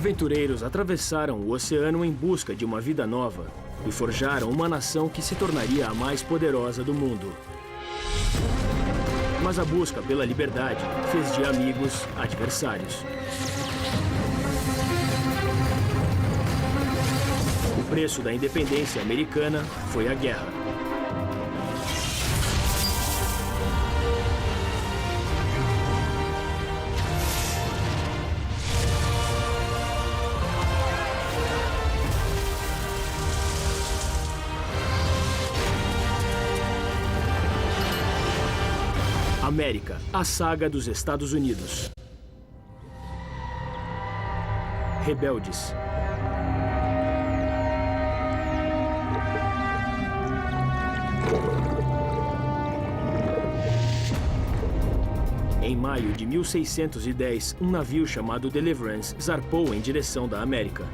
Aventureiros atravessaram o oceano em busca de uma vida nova e forjaram uma nação que se tornaria a mais poderosa do mundo. Mas a busca pela liberdade fez de amigos adversários. O preço da independência americana foi a guerra. América, a saga dos Estados Unidos. Rebeldes. Em maio de 1610, um navio chamado Deliverance zarpou em direção da América.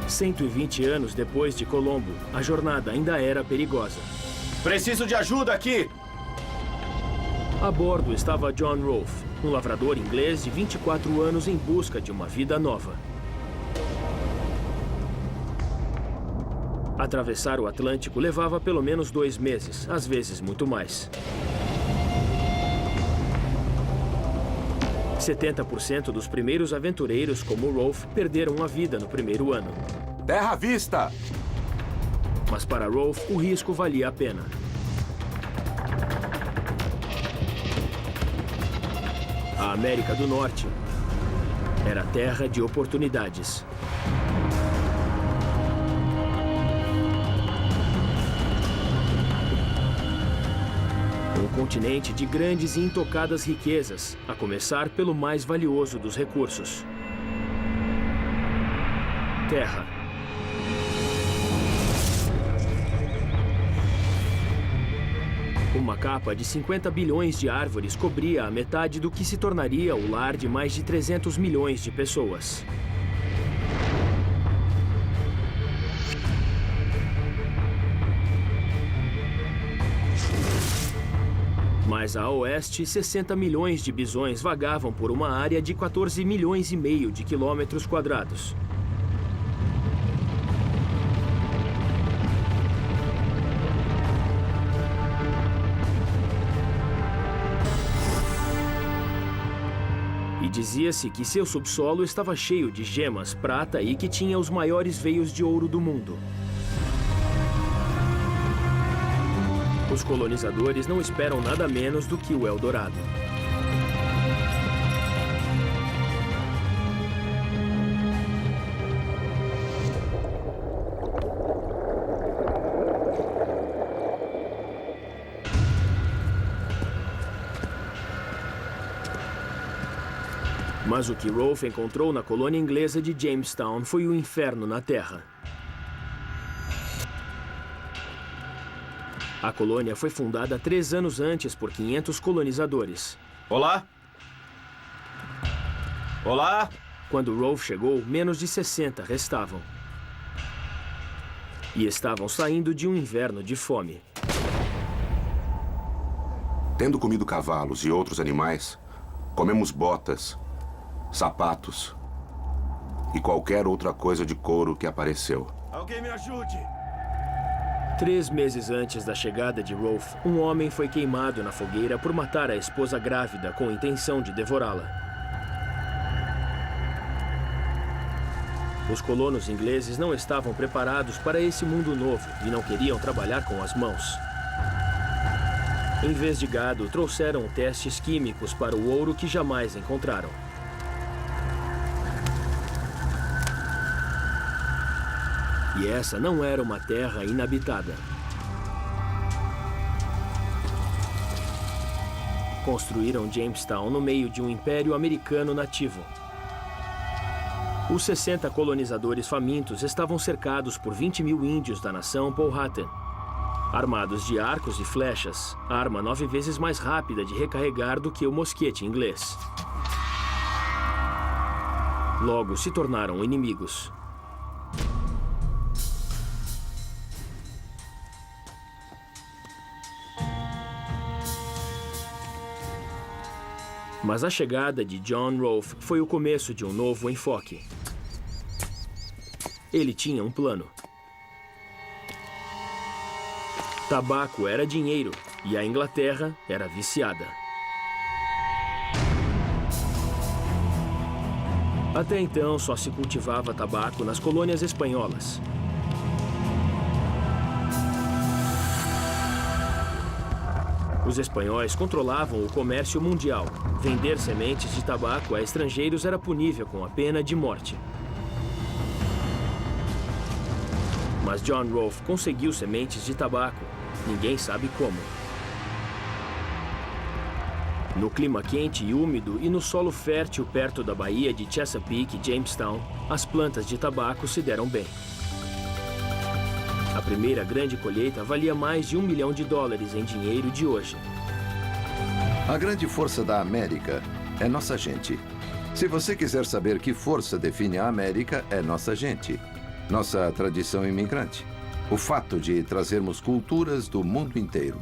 "120 anos depois de Colombo, a jornada ainda era perigosa. Preciso de ajuda aqui! A bordo estava John Rolfe, um lavrador inglês de 24 anos em busca de uma vida nova. Atravessar o Atlântico levava pelo menos 2 meses, às vezes muito mais. 70% dos primeiros aventureiros, como Rolfe, perderam a vida no primeiro ano. Terra à vista! Mas para Rolfe, o risco valia a pena. A América do Norte era terra de oportunidades. Um continente de grandes e intocadas riquezas, a começar pelo mais valioso dos recursos: terra. Uma capa de 50 bilhões de árvores cobria a metade do que se tornaria o lar de mais de 300 milhões de pessoas. Mais a oeste, 60 milhões de bisões vagavam por uma área de 14 milhões e meio de quilômetros quadrados. E dizia-se que seu subsolo estava cheio de gemas, prata e que tinha os maiores veios de ouro do mundo. Os colonizadores não esperam nada menos do que o Eldorado. Mas o que Rolfe encontrou na colônia inglesa de Jamestown foi o inferno na Terra. A colônia foi fundada 3 anos antes por 500 colonizadores. Olá? Olá? Quando Rolfe chegou, menos de 60 restavam. E estavam saindo de um inverno de fome. Tendo comido cavalos e outros animais, comemos botas, sapatos e qualquer outra coisa de couro que apareceu. Alguém me ajude! 3 meses antes da chegada de Rolfe, um homem foi queimado na fogueira por matar a esposa grávida com a intenção de devorá-la. Os colonos ingleses não estavam preparados para esse mundo novo e não queriam trabalhar com as mãos. Em vez de gado, trouxeram testes químicos para o ouro que jamais encontraram. E essa não era uma terra inabitada. Construíram Jamestown no meio de um império americano nativo. Os 60 colonizadores famintos estavam cercados por 20 mil índios da nação Powhatan, armados de arcos e flechas, arma 9 vezes mais rápida de recarregar do que o mosquete inglês. Logo se tornaram inimigos. Mas a chegada de John Rolfe foi o começo de um novo enfoque. Ele tinha um plano. Tabaco era dinheiro e a Inglaterra era viciada. Até então, só se cultivava tabaco nas colônias espanholas. Os espanhóis controlavam o comércio mundial. Vender sementes de tabaco a estrangeiros era punível com a pena de morte. Mas John Rolfe conseguiu sementes de tabaco. Ninguém sabe como. No clima quente e úmido e no solo fértil perto da baía de Chesapeake e Jamestown, as plantas de tabaco se deram bem. A primeira grande colheita valia mais de $1 milhão em dinheiro de hoje. A grande força da América é nossa gente. Se você quiser saber que força define a América, é nossa gente. Nossa tradição imigrante. O fato de trazermos culturas do mundo inteiro.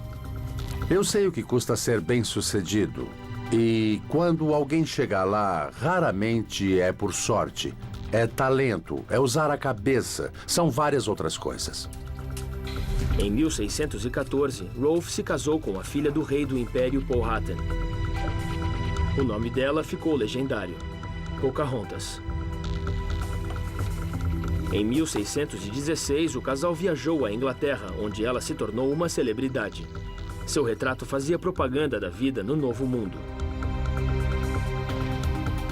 Eu sei o que custa ser bem-sucedido. E quando alguém chega lá, raramente é por sorte. É talento, é usar a cabeça, são várias outras coisas. Em 1614, Rolfe se casou com a filha do rei do Império Powhatan. O nome dela ficou legendário, Pocahontas. Em 1616, o casal viajou à Inglaterra, onde ela se tornou uma celebridade. Seu retrato fazia propaganda da vida no Novo Mundo.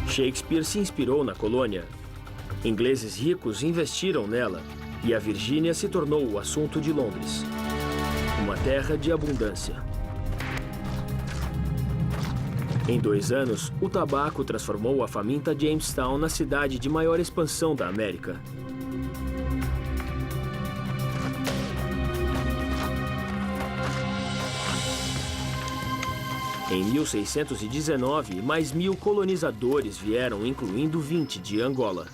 Shakespeare se inspirou na colônia. Ingleses ricos investiram nela e a Virgínia se tornou o assunto de Londres. Uma terra de abundância. Em 2 anos, o tabaco transformou a faminta Jamestown na cidade de maior expansão da América. Em 1619, mais 1.000 colonizadores vieram, incluindo 20 de Angola.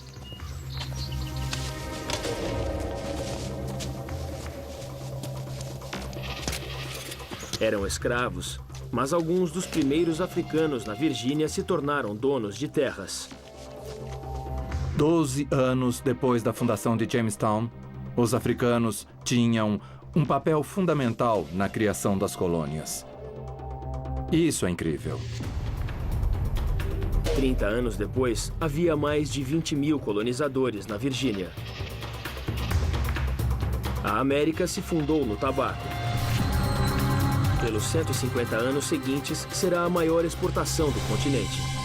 Eram escravos, mas alguns dos primeiros africanos na Virgínia se tornaram donos de terras. 12 anos depois da fundação de Jamestown, os africanos tinham um papel fundamental na criação das colônias. Isso é incrível. 30 anos depois, havia mais de 20.000 colonizadores na Virgínia. A América se fundou no tabaco. Pelos 150 anos seguintes, será a maior exportação do continente.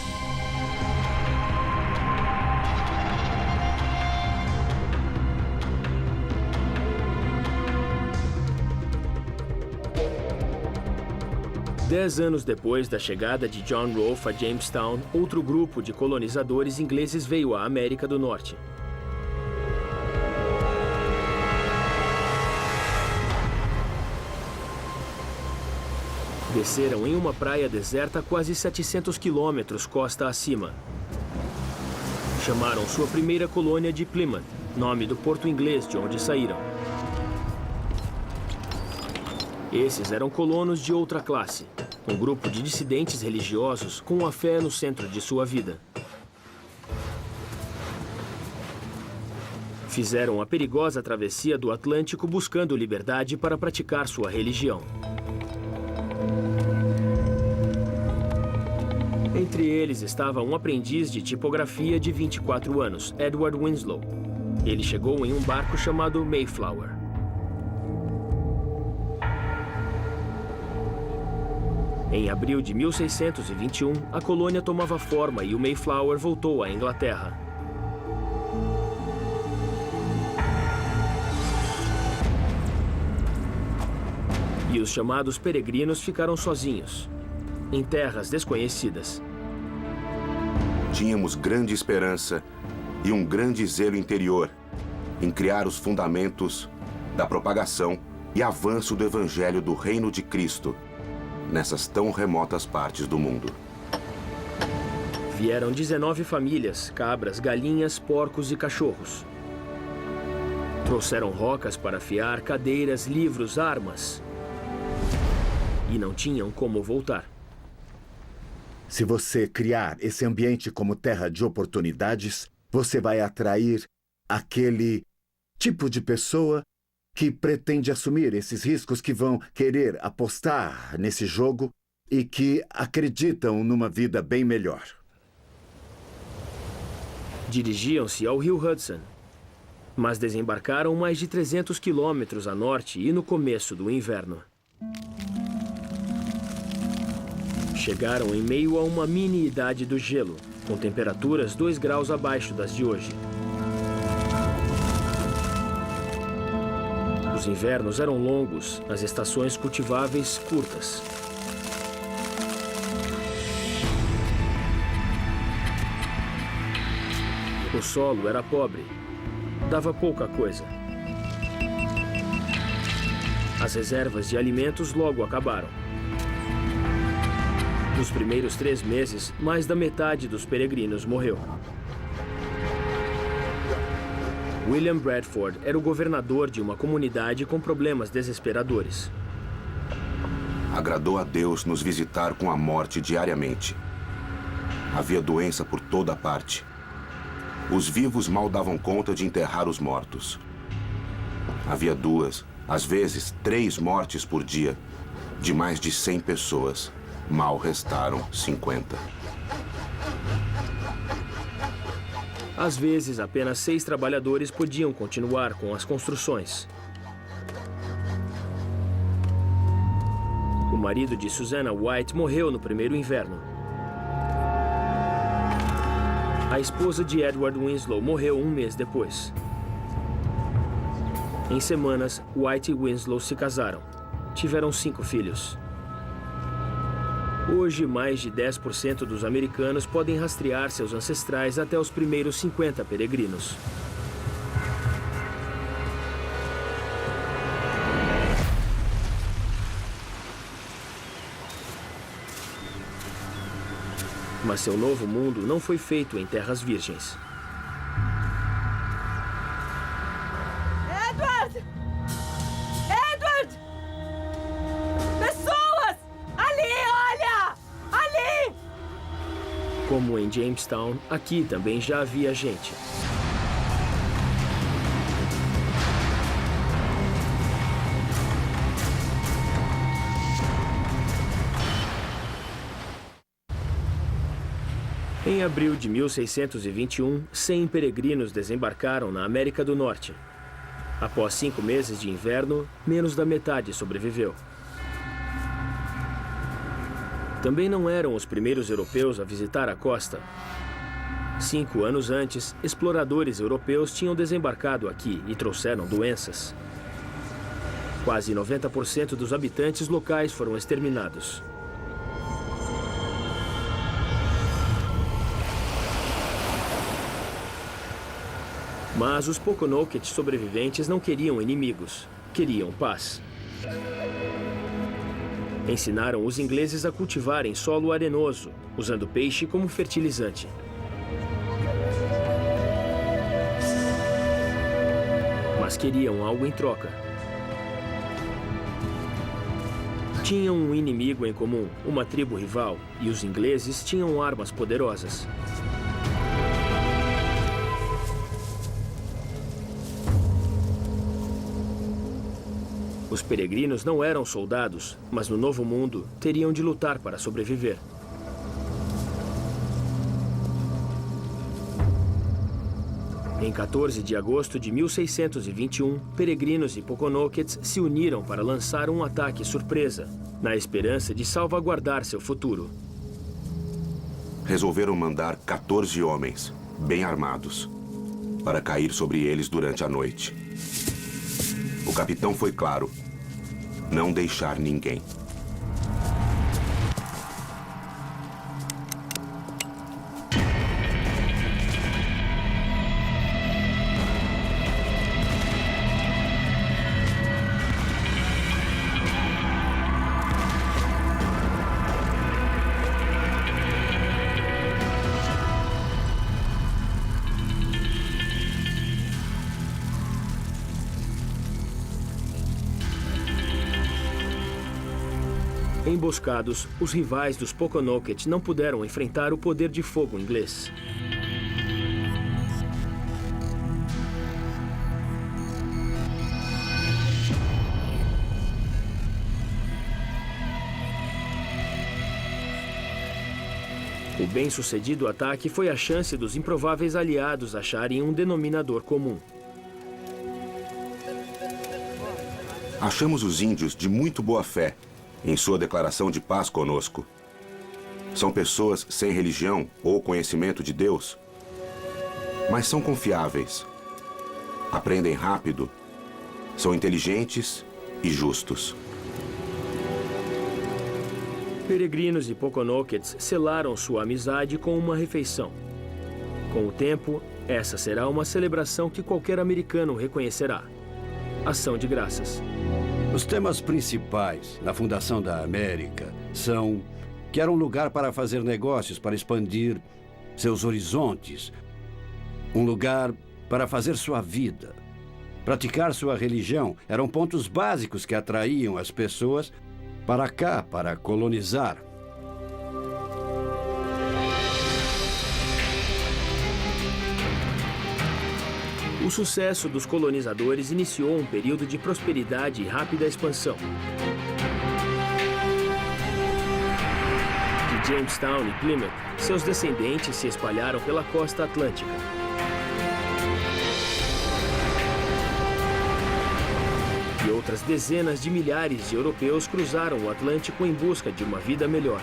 Dez anos depois da chegada de John Rolfe a Jamestown, outro grupo de colonizadores ingleses veio à América do Norte. Desceram em uma praia deserta quase 700 quilômetros costa acima. Chamaram sua primeira colônia de Plymouth, nome do porto inglês de onde saíram. Esses eram colonos de outra classe, um grupo de dissidentes religiosos com a fé no centro de sua vida. Fizeram a perigosa travessia do Atlântico buscando liberdade para praticar sua religião. Entre eles estava um aprendiz de tipografia de 24 anos, Edward Winslow. Ele chegou em um barco chamado Mayflower. Em abril de 1621, a colônia tomava forma e o Mayflower voltou à Inglaterra. E os chamados peregrinos ficaram sozinhos, em terras desconhecidas. Tínhamos grande esperança e um grande zelo interior em criar os fundamentos da propagação e avanço do Evangelho do Reino de Cristo nessas tão remotas partes do mundo. Vieram 19 famílias, cabras, galinhas, porcos e cachorros. Trouxeram rocas para afiar, cadeiras, livros, armas. E não tinham como voltar. Se você criar esse ambiente como terra de oportunidades, você vai atrair aquele tipo de pessoa que pretende assumir esses riscos, que vão querer apostar nesse jogo e que acreditam numa vida bem melhor. Dirigiam-se ao rio Hudson, mas desembarcaram mais de 300 quilômetros a norte e no começo do inverno. Chegaram em meio a uma mini-idade do gelo, com temperaturas 2 graus abaixo das de hoje. Os invernos eram longos, as estações cultiváveis curtas. O solo era pobre, dava pouca coisa. As reservas de alimentos logo acabaram. Nos primeiros 3 meses, mais da metade dos peregrinos morreu. William Bradford era o governador de uma comunidade com problemas desesperadores. Agradou a Deus nos visitar com a morte diariamente. Havia doença por toda parte. Os vivos mal davam conta de enterrar os mortos. Havia 2, às vezes 3 mortes por dia, de mais de 100 pessoas. Mal restaram 50. Às vezes, apenas 6 trabalhadores podiam continuar com as construções. O marido de Susanna White morreu no primeiro inverno. A esposa de Edward Winslow morreu 1 mês depois. Em semanas, White e Winslow se casaram. Tiveram 5 filhos. Hoje, mais de 10% dos americanos podem rastrear seus ancestrais até os primeiros 50 peregrinos. Mas seu novo mundo não foi feito em terras virgens. Edward! Edward! Pessoas! Ali, olha! Ali! Como em Jamestown, aqui também já havia gente. Em abril de 1621, 100 peregrinos desembarcaram na América do Norte. Após 5 meses de inverno, menos da metade sobreviveu. Também não eram os primeiros europeus a visitar a costa. 5 anos antes, exploradores europeus tinham desembarcado aqui e trouxeram doenças. Quase 90% dos habitantes locais foram exterminados. Mas os Poconoket sobreviventes não queriam inimigos, queriam paz. Ensinaram os ingleses a cultivarem solo arenoso, usando peixe como fertilizante. Mas queriam algo em troca. Tinham um inimigo em comum, uma tribo rival, e os ingleses tinham armas poderosas. Os peregrinos não eram soldados, mas no Novo Mundo teriam de lutar para sobreviver. Em 14 de agosto de 1621, peregrinos e Poconokets se uniram para lançar um ataque surpresa, na esperança de salvaguardar seu futuro. Resolveram mandar 14 homens, bem armados, para cair sobre eles durante a noite. O capitão foi claro: não deixar ninguém. Emboscados, os rivais dos Pokanoket não puderam enfrentar o poder de fogo inglês. O bem-sucedido ataque foi a chance dos improváveis aliados acharem um denominador comum. Achamos os índios de muito boa fé em sua declaração de paz conosco. São pessoas sem religião ou conhecimento de Deus, mas são confiáveis, aprendem rápido, são inteligentes e justos. Peregrinos e Pokonokets selaram sua amizade com uma refeição. Com o tempo, essa será uma celebração que qualquer americano reconhecerá. Ação de graças. Os temas principais na fundação da América são que era um lugar para fazer negócios, para expandir seus horizontes, um lugar para fazer sua vida, praticar sua religião. Eram pontos básicos que atraíam as pessoas para cá, para colonizar. O sucesso dos colonizadores iniciou um período de prosperidade e rápida expansão. De Jamestown e Plymouth, seus descendentes se espalharam pela costa atlântica. E outras dezenas de milhares de europeus cruzaram o Atlântico em busca de uma vida melhor.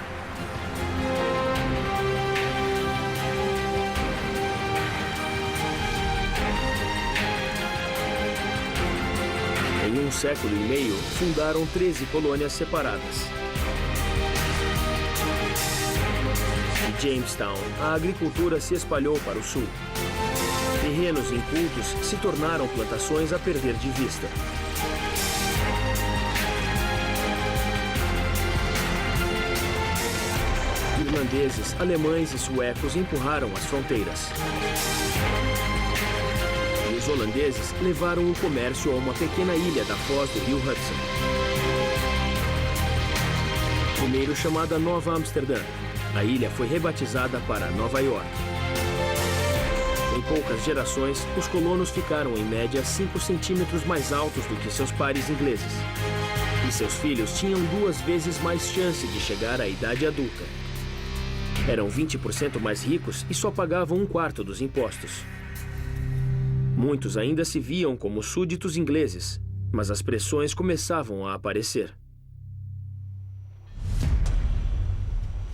Em um século e meio, fundaram 13 colônias separadas. De Jamestown, a agricultura se espalhou para o sul. Terrenos incultos se tornaram plantações a perder de vista. Irlandeses, alemães e suecos empurraram as fronteiras. E os holandeses levaram o comércio a uma pequena ilha da foz do rio Hudson. Primeiro chamada Nova Amsterdã, a ilha foi rebatizada para Nova York. Em poucas gerações, os colonos ficaram em média 5 centímetros mais altos do que seus pares ingleses. E seus filhos tinham 2 vezes mais chance de chegar à idade adulta. Eram 20% mais ricos e só pagavam 1/4 dos impostos. Muitos ainda se viam como súditos ingleses, mas as pressões começavam a aparecer.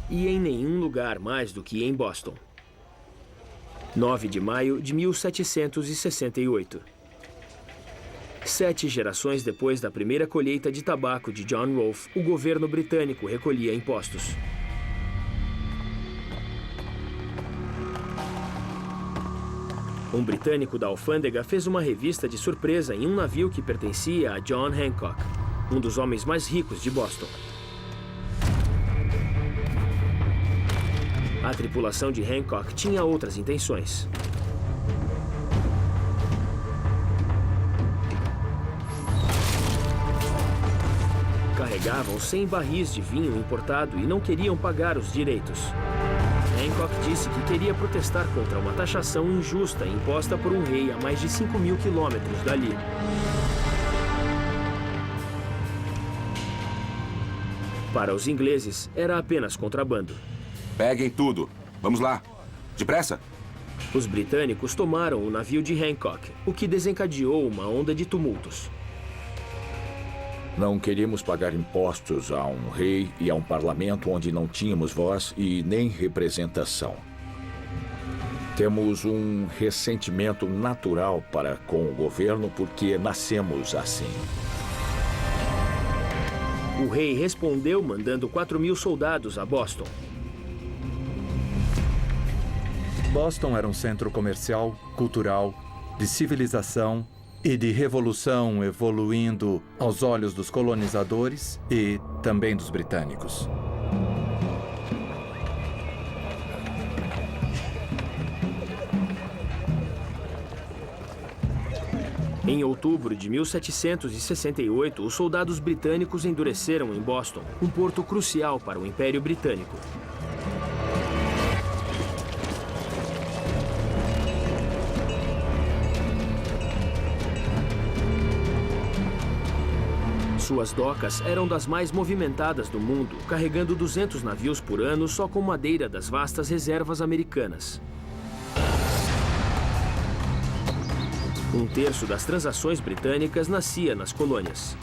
E em nenhum lugar mais do que em Boston. 9 de maio de 1768. 7 gerações depois da primeira colheita de tabaco de John Rolfe, o governo britânico recolhia impostos. Um britânico da alfândega fez uma revista de surpresa em um navio que pertencia a John Hancock, um dos homens mais ricos de Boston. A tripulação de Hancock tinha outras intenções. Carregavam 100 barris de vinho importado e não queriam pagar os direitos. Hancock disse que queria protestar contra uma taxação injusta imposta por um rei a mais de 5.000 quilômetros dali. Para os ingleses, era apenas contrabando. Peguem tudo. Vamos lá. Depressa. Os britânicos tomaram o navio de Hancock, o que desencadeou uma onda de tumultos. Não queríamos pagar impostos a um rei e a um parlamento onde não tínhamos voz e nem representação. Temos um ressentimento natural para com o governo porque nascemos assim. O rei respondeu mandando 4.000 soldados a Boston. Boston era um centro comercial, cultural, de civilização e de revolução evoluindo aos olhos dos colonizadores e também dos britânicos. Em outubro de 1768, os soldados britânicos endureceram em Boston, um porto crucial para o Império Britânico. Suas docas eram das mais movimentadas do mundo, carregando 200 navios por ano só com madeira das vastas reservas americanas. Um terço das transações britânicas nascia nas colônias.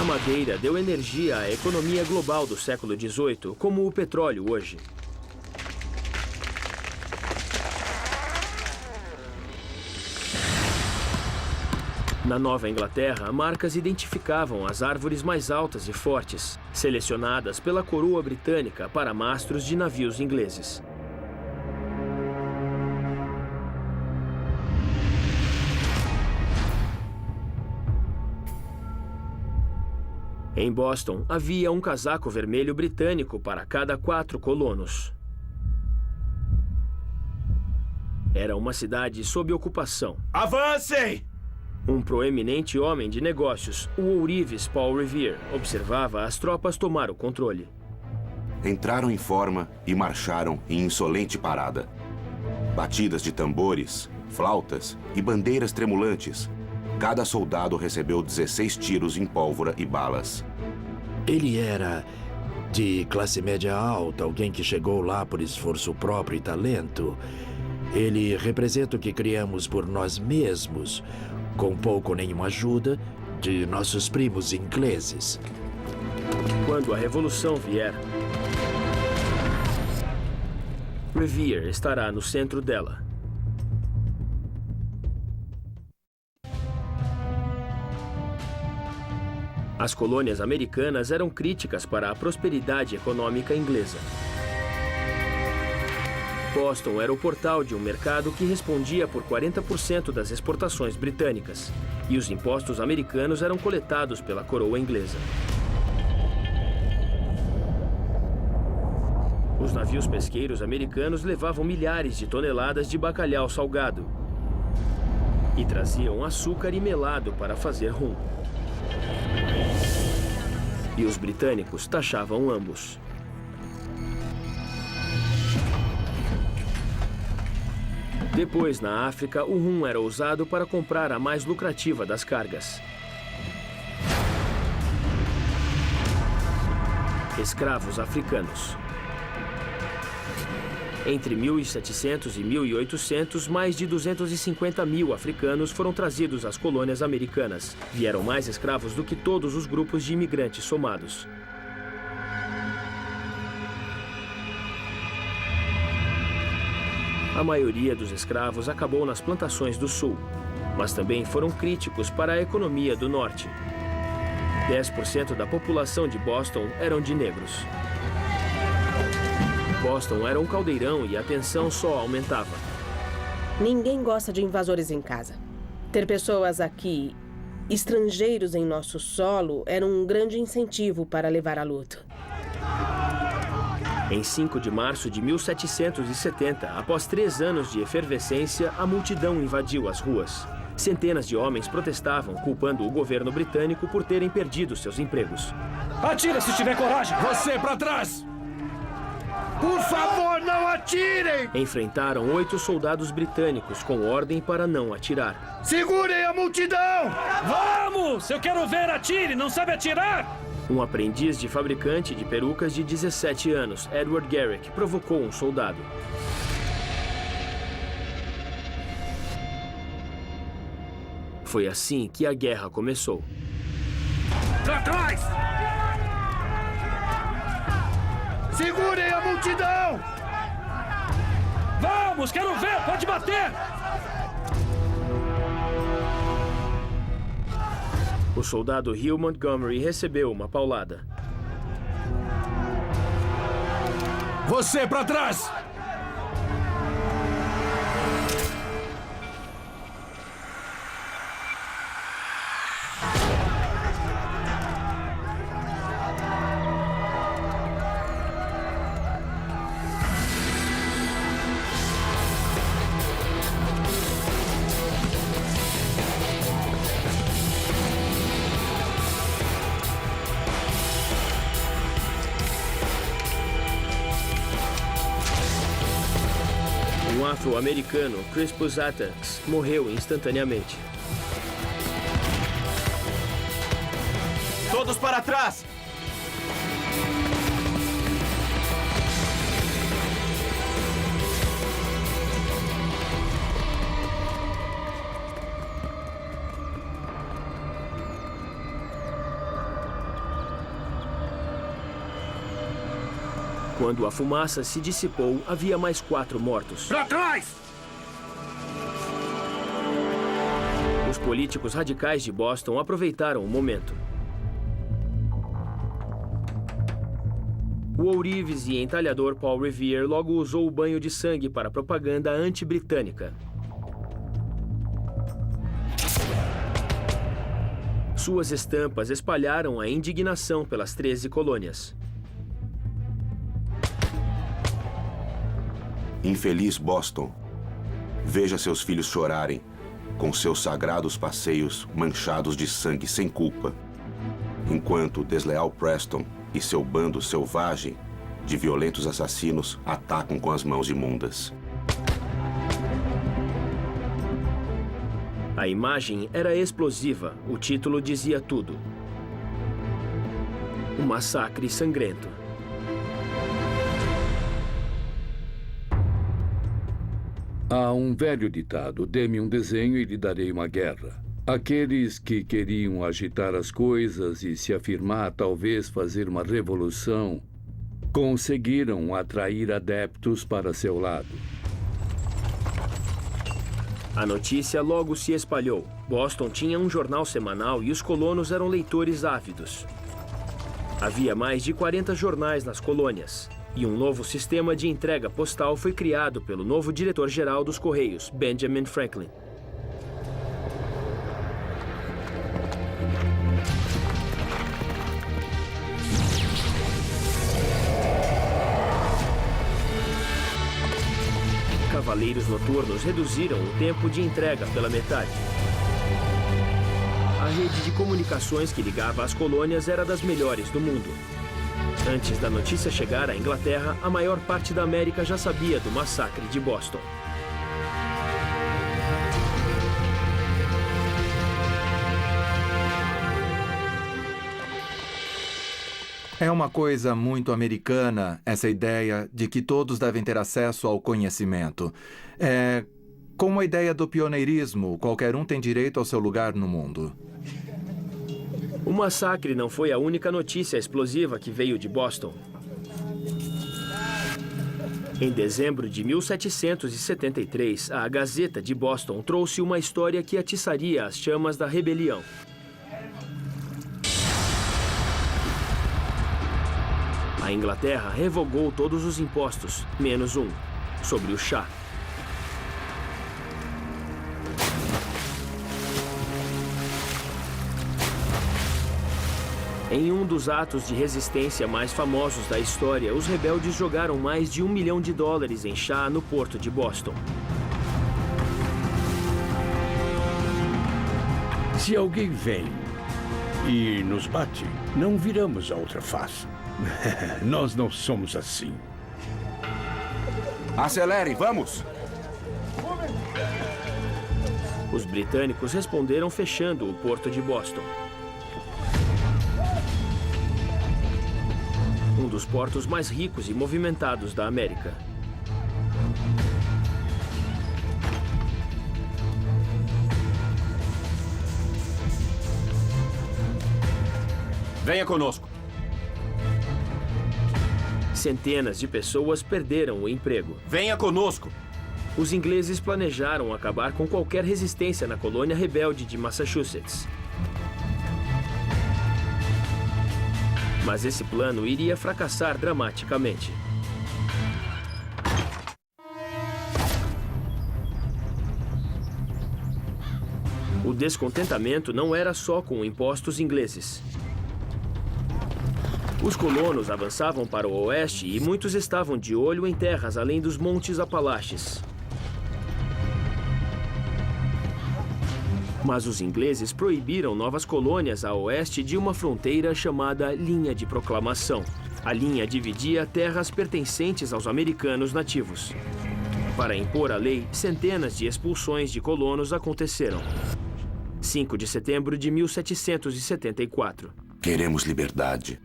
A madeira deu energia à economia global do século XVIII, como o petróleo hoje. Na Nova Inglaterra, marcas identificavam as árvores mais altas e fortes, selecionadas pela coroa britânica para mastros de navios ingleses. Em Boston, havia um casaco vermelho britânico para cada 4 colonos. Era uma cidade sob ocupação. Avancem! Um proeminente homem de negócios, o ourives Paul Revere, observava as tropas tomar o controle. Entraram em forma e marcharam em insolente parada. Batidas de tambores, flautas e bandeiras tremulantes. Cada soldado recebeu 16 tiros em pólvora e balas. Ele era de classe média alta, alguém que chegou lá por esforço próprio e talento. Ele representa o que criamos por nós mesmos, com pouco ou nenhuma ajuda de nossos primos ingleses. Quando a revolução vier, Revere estará no centro dela. As colônias americanas eram críticas para a prosperidade econômica inglesa. Boston era o portal de um mercado que respondia por 40% das exportações britânicas, e os impostos americanos eram coletados pela coroa inglesa. Os navios pesqueiros americanos levavam milhares de toneladas de bacalhau salgado e traziam açúcar e melado para fazer rum. E os britânicos taxavam ambos. Depois, na África, o rum era usado para comprar a mais lucrativa das cargas. Escravos africanos. Entre 1700 e 1800, mais de 250 mil africanos foram trazidos às colônias americanas. Vieram mais escravos do que todos os grupos de imigrantes somados. A maioria dos escravos acabou nas plantações do sul, mas também foram críticos para a economia do norte. 10% da população de Boston eram de negros. Boston era um caldeirão e a tensão só aumentava. Ninguém gosta de invasores em casa. Ter pessoas aqui, estrangeiros em nosso solo, era um grande incentivo para levar a luta. Em 5 de março de 1770, após 3 anos de efervescência, a multidão invadiu as ruas. Centenas de homens protestavam, culpando o governo britânico por terem perdido seus empregos. Atira se tiver coragem! Você pra trás! Por favor, não atirem! Enfrentaram 8 soldados britânicos com ordem para não atirar. Segurem a multidão! Vamos! Eu quero ver, atire! Não sabe atirar? Um aprendiz de fabricante de perucas de 17 anos, Edward Garrick, provocou um soldado. Foi assim que a guerra começou. Pra trás! Segurem a multidão! Vamos, quero ver! Pode bater! O soldado Hugh Montgomery recebeu uma paulada. Você pra trás! Um afro-americano, Crispus Attucks, morreu instantaneamente. Todos para trás! Quando a fumaça se dissipou, havia mais 4 mortos. Para trás! Os políticos radicais de Boston aproveitaram o momento. O ourives e entalhador Paul Revere logo usou o banho de sangue para propaganda anti-britânica. Suas estampas espalharam a indignação pelas 13 colônias. Infeliz Boston, veja seus filhos chorarem, com seus sagrados passeios manchados de sangue sem culpa, enquanto o desleal Preston e seu bando selvagem de violentos assassinos atacam com as mãos imundas. A imagem era explosiva, o título dizia tudo. Um massacre sangrento. Há um velho ditado: dê-me um desenho e lhe darei uma guerra. Aqueles que queriam agitar as coisas e se afirmar, talvez fazer uma revolução, conseguiram atrair adeptos para seu lado. A notícia logo se espalhou. Boston tinha um jornal semanal e os colonos eram leitores ávidos. Havia mais de 40 jornais nas colônias. E um novo sistema de entrega postal foi criado pelo novo diretor-geral dos Correios, Benjamin Franklin. Cavaleiros noturnos reduziram o tempo de entrega pela metade. A rede de comunicações que ligava as colônias era das melhores do mundo. Antes da notícia chegar à Inglaterra, a maior parte da América já sabia do massacre de Boston. É uma coisa muito americana essa ideia de que todos devem ter acesso ao conhecimento. É como a ideia do pioneirismo, qualquer um tem direito ao seu lugar no mundo. O massacre não foi a única notícia explosiva que veio de Boston. Em dezembro de 1773, a Gazeta de Boston trouxe uma história que atiçaria as chamas da rebelião. A Inglaterra revogou todos os impostos, menos um, sobre o chá. Em um dos atos de resistência mais famosos da história, os rebeldes jogaram mais de $1 milhão em chá no porto de Boston. Se alguém vem e nos bate, não viramos a outra face. Nós não somos assim. Acelere, vamos! Os britânicos responderam fechando o porto de Boston. Um dos portos mais ricos e movimentados da América. Venha conosco. Centenas de pessoas perderam o emprego. Venha conosco. Os ingleses planejaram acabar com qualquer resistência na colônia rebelde de Massachusetts. Mas esse plano iria fracassar dramaticamente. O descontentamento não era só com impostos ingleses. Os colonos avançavam para o oeste e muitos estavam de olho em terras além dos Montes Apalaches. Mas os ingleses proibiram novas colônias a oeste de uma fronteira chamada Linha de Proclamação. A linha dividia terras pertencentes aos americanos nativos. Para impor a lei, centenas de expulsões de colonos aconteceram. 5 de setembro de 1774. Queremos liberdade.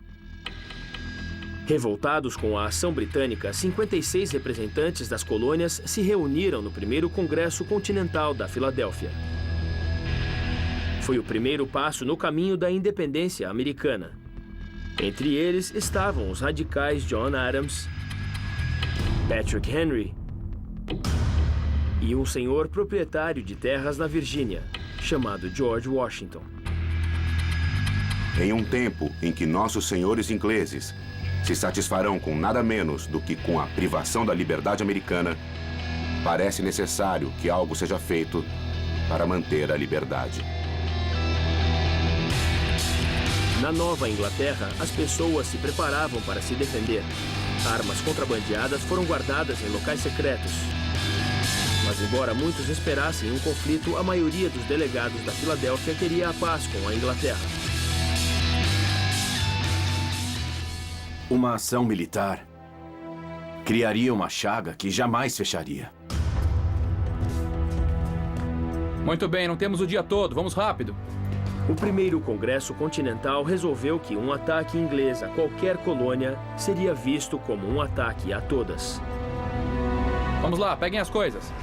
Revoltados com a ação britânica, 56 representantes das colônias se reuniram no primeiro Congresso Continental da Filadélfia. Foi o primeiro passo no caminho da independência americana. Entre eles estavam os radicais John Adams, Patrick Henry e um senhor proprietário de terras na Virgínia, chamado George Washington. Em um tempo em que nossos senhores ingleses se satisfarão com nada menos do que com a privação da liberdade americana, parece necessário que algo seja feito para manter a liberdade. Na Nova Inglaterra, as pessoas se preparavam para se defender. Armas contrabandeadas foram guardadas em locais secretos. Mas embora muitos esperassem um conflito, a maioria dos delegados da Filadélfia queria a paz com a Inglaterra. Uma ação militar criaria uma chaga que jamais fecharia. Muito bem, não temos o dia todo. Vamos rápido. O primeiro Congresso Continental resolveu que um ataque inglês a qualquer colônia seria visto como um ataque a todas. Vamos lá, peguem as coisas.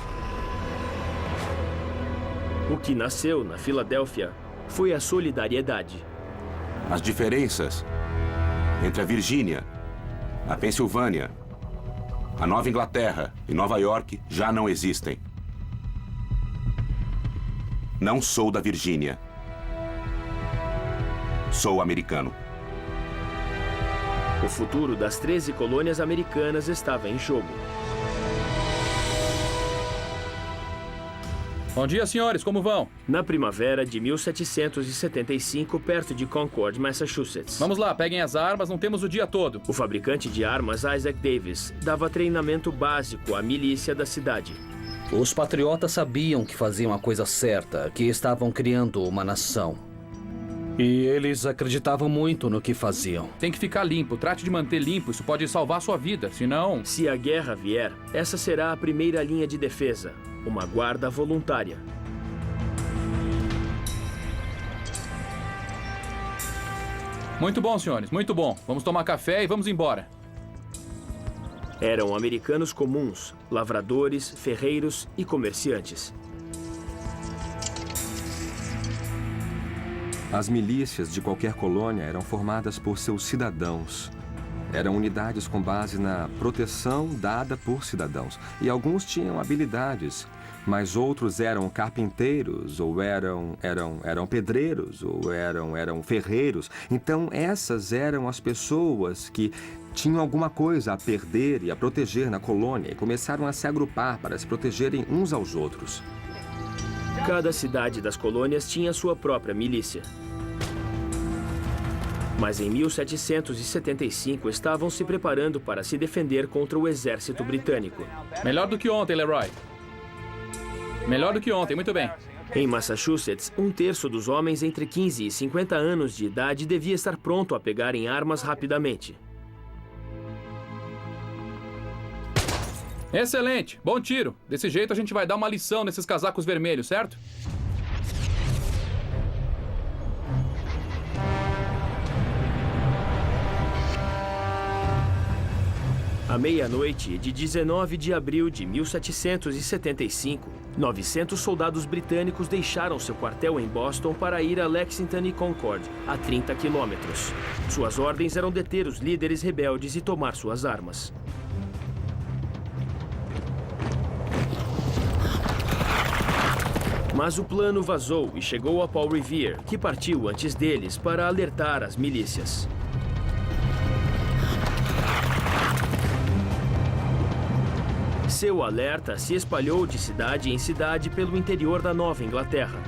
O que nasceu na Filadélfia foi a solidariedade. As diferenças entre a Virgínia, a Pensilvânia, a Nova Inglaterra e Nova York já não existem. Não sou da Virgínia. Sou americano. O futuro das 13 colônias americanas estava em jogo. Bom dia, senhores. Como vão? Na primavera de 1775, perto de Concord, Massachusetts. Vamos lá, peguem as armas. Não temos o dia todo. O fabricante de armas Isaac Davis dava treinamento básico à milícia da cidade. Os patriotas sabiam que faziam a coisa certa, que estavam criando uma nação. E eles acreditavam muito no que faziam. Tem que ficar limpo. Trate de manter limpo. Isso pode salvar sua vida. Senão... Se a guerra vier, essa será a primeira linha de defesa. Uma guarda voluntária. Muito bom, senhores. Muito bom. Vamos tomar café e vamos embora. Eram americanos comuns, lavradores, ferreiros e comerciantes. As milícias de qualquer colônia eram formadas por seus cidadãos. Eram unidades com base na proteção dada por cidadãos. E alguns tinham habilidades, mas outros eram carpinteiros, ou eram pedreiros, ou eram ferreiros. Então, essas eram as pessoas que tinham alguma coisa a perder e a proteger na colônia e começaram a se agrupar para se protegerem uns aos outros. Cada cidade das colônias tinha sua própria milícia. Mas em 1775 estavam se preparando para se defender contra o exército britânico. Melhor do que ontem, Leroy. Melhor do que ontem, muito bem. Em Massachusetts, 1/3 dos homens entre 15 e 50 anos de idade devia estar pronto a pegar em armas rapidamente. Excelente, bom tiro. Desse jeito a gente vai dar uma lição nesses casacos vermelhos, certo? À meia-noite de 19 de abril de 1775, 900 soldados britânicos deixaram seu quartel em Boston para ir a Lexington e Concord, a 30 quilômetros. Suas ordens eram deter os líderes rebeldes e tomar suas armas. Mas o plano vazou e chegou a Paul Revere, que partiu antes deles para alertar as milícias. Seu alerta se espalhou de cidade em cidade pelo interior da Nova Inglaterra.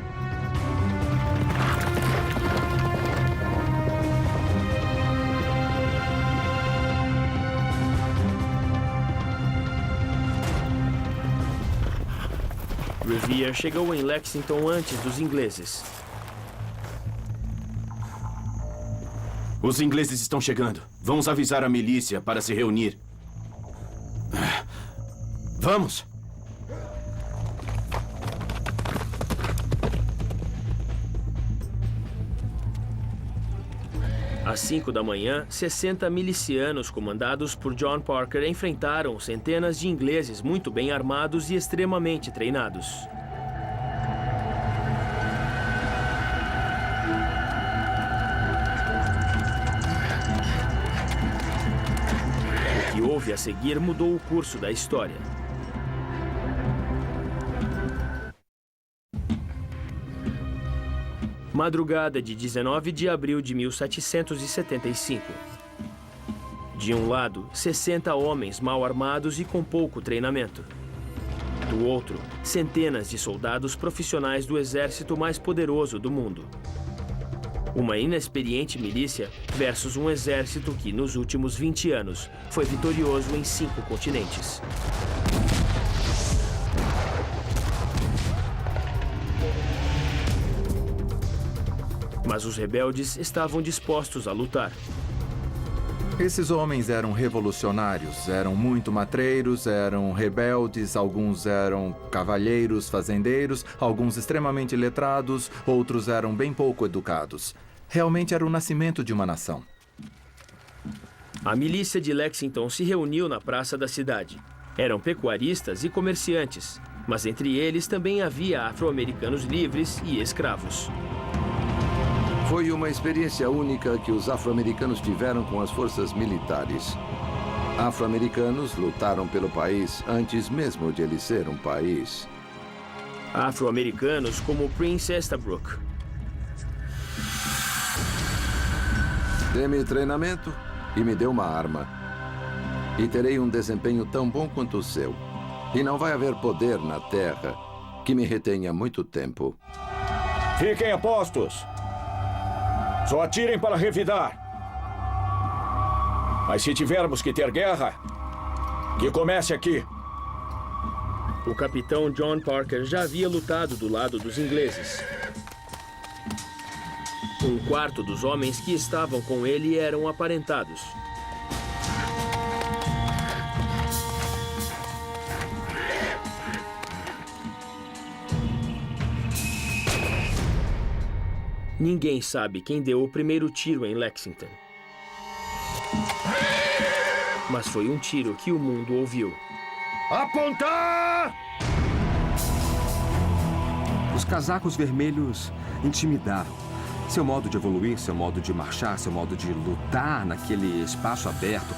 Revere chegou em Lexington antes dos ingleses. Os ingleses estão chegando. Vamos avisar a milícia para se reunir. Vamos! Às 5 da manhã, 60 milicianos comandados por John Parker enfrentaram centenas de ingleses muito bem armados e extremamente treinados. O que houve a seguir mudou o curso da história. Madrugada de 19 de abril de 1775. De um lado, 60 homens mal armados e com pouco treinamento. Do outro, centenas de soldados profissionais do exército mais poderoso do mundo. Uma inexperiente milícia versus um exército que, nos últimos 20 anos, foi vitorioso em 5 continentes. Mas os rebeldes estavam dispostos a lutar. Esses homens eram revolucionários, eram muito matreiros, eram rebeldes, alguns eram cavalheiros, fazendeiros, alguns extremamente letrados, outros eram bem pouco educados. Realmente era o nascimento de uma nação. A milícia de Lexington se reuniu na praça da cidade. Eram pecuaristas e comerciantes, mas entre eles também havia afro-americanos livres e escravos. Foi uma experiência única que os afro-americanos tiveram com as forças militares. Afro-americanos lutaram pelo país antes mesmo de ele ser um país. Afro-americanos como Prince Estabrook. Dê-me treinamento e me dê uma arma. E terei um desempenho tão bom quanto o seu. E não vai haver poder na Terra que me retenha muito tempo. Fiquem a postos. Só atirem para revidar. Mas se tivermos que ter guerra, que comece aqui. O capitão John Parker já havia lutado do lado dos ingleses. Um quarto dos homens que estavam com ele eram aparentados. Ninguém sabe quem deu o primeiro tiro em Lexington. Mas foi um tiro que o mundo ouviu. Apontar! Os casacos vermelhos intimidavam. Seu modo de evoluir, seu modo de marchar, seu modo de lutar naquele espaço aberto.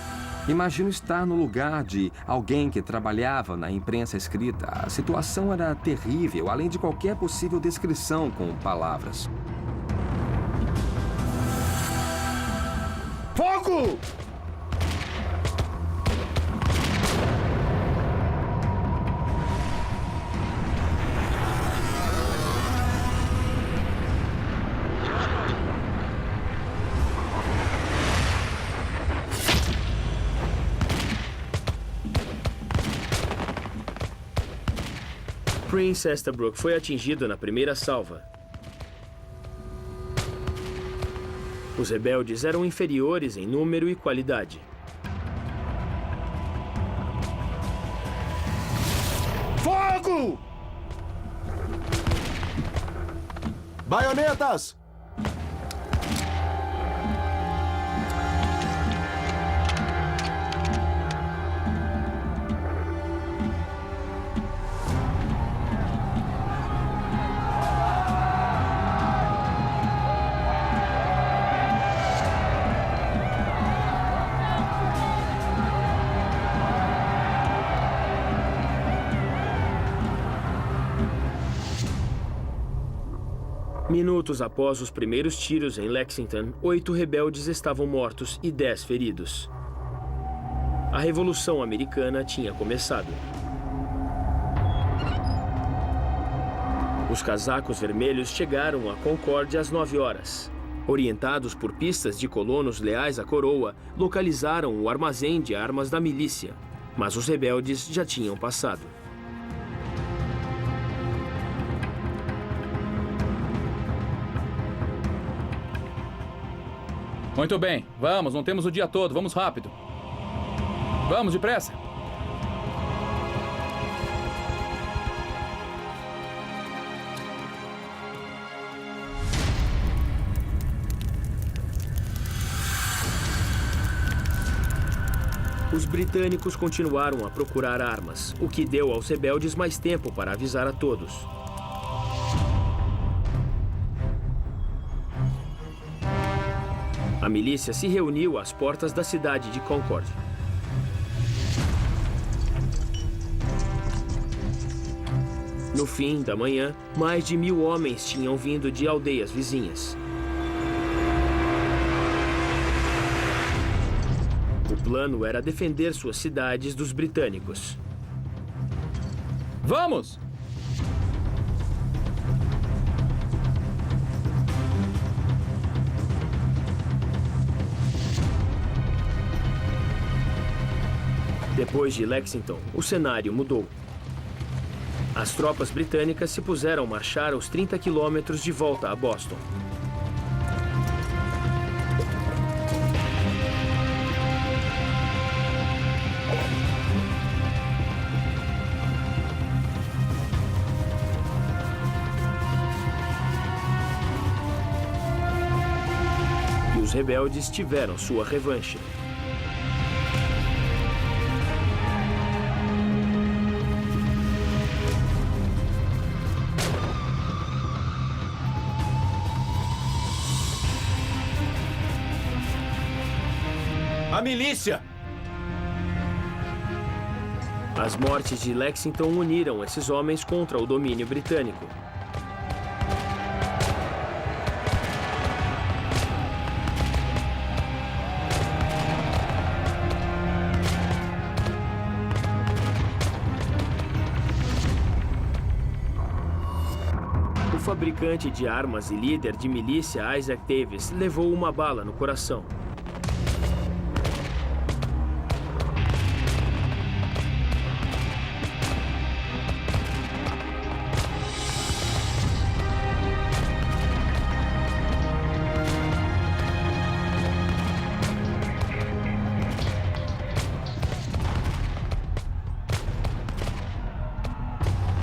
Imagino estar no lugar de alguém que trabalhava na imprensa escrita. A situação era terrível, além de qualquer possível descrição com palavras. Fogo! Prince Estabrook foi atingido na primeira salva. Os rebeldes eram inferiores em número e qualidade. Fogo! Baionetas! Minutos após os primeiros tiros em Lexington, 8 rebeldes estavam mortos e 10 feridos. A Revolução Americana tinha começado. Os casacos vermelhos chegaram a Concórdia às 9 horas. Orientados por pistas de colonos leais à coroa, localizaram o armazém de armas da milícia. Mas os rebeldes já tinham passado. Muito bem, vamos, não temos o dia todo, vamos rápido. Vamos, depressa. Os britânicos continuaram a procurar armas, o que deu aos rebeldes mais tempo para avisar a todos. A milícia se reuniu às portas da cidade de Concord. No fim da manhã, mais de 1000 homens tinham vindo de aldeias vizinhas. O plano era defender suas cidades dos britânicos. Vamos! Depois de Lexington, o cenário mudou. As tropas britânicas se puseram a marchar aos 30 quilômetros de volta a Boston. E os rebeldes tiveram sua revanche. A milícia! As mortes de Lexington uniram esses homens contra o domínio britânico. O fabricante de armas e líder de milícia Isaac Davis levou uma bala no coração.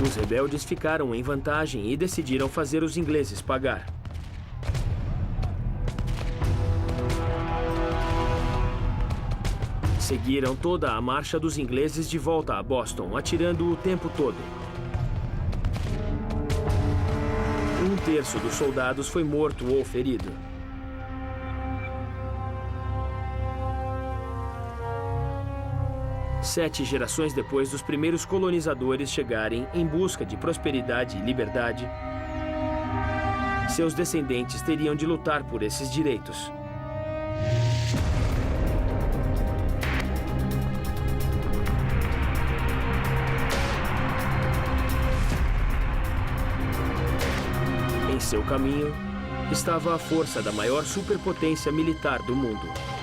Os rebeldes ficaram em vantagem e decidiram fazer os ingleses pagar. Seguiram toda a marcha dos ingleses de volta a Boston, atirando o tempo todo. Um terço dos soldados foi morto ou ferido. Sete gerações depois dos primeiros colonizadores chegarem em busca de prosperidade e liberdade, seus descendentes teriam de lutar por esses direitos. Em seu caminho estava a força da maior superpotência militar do mundo.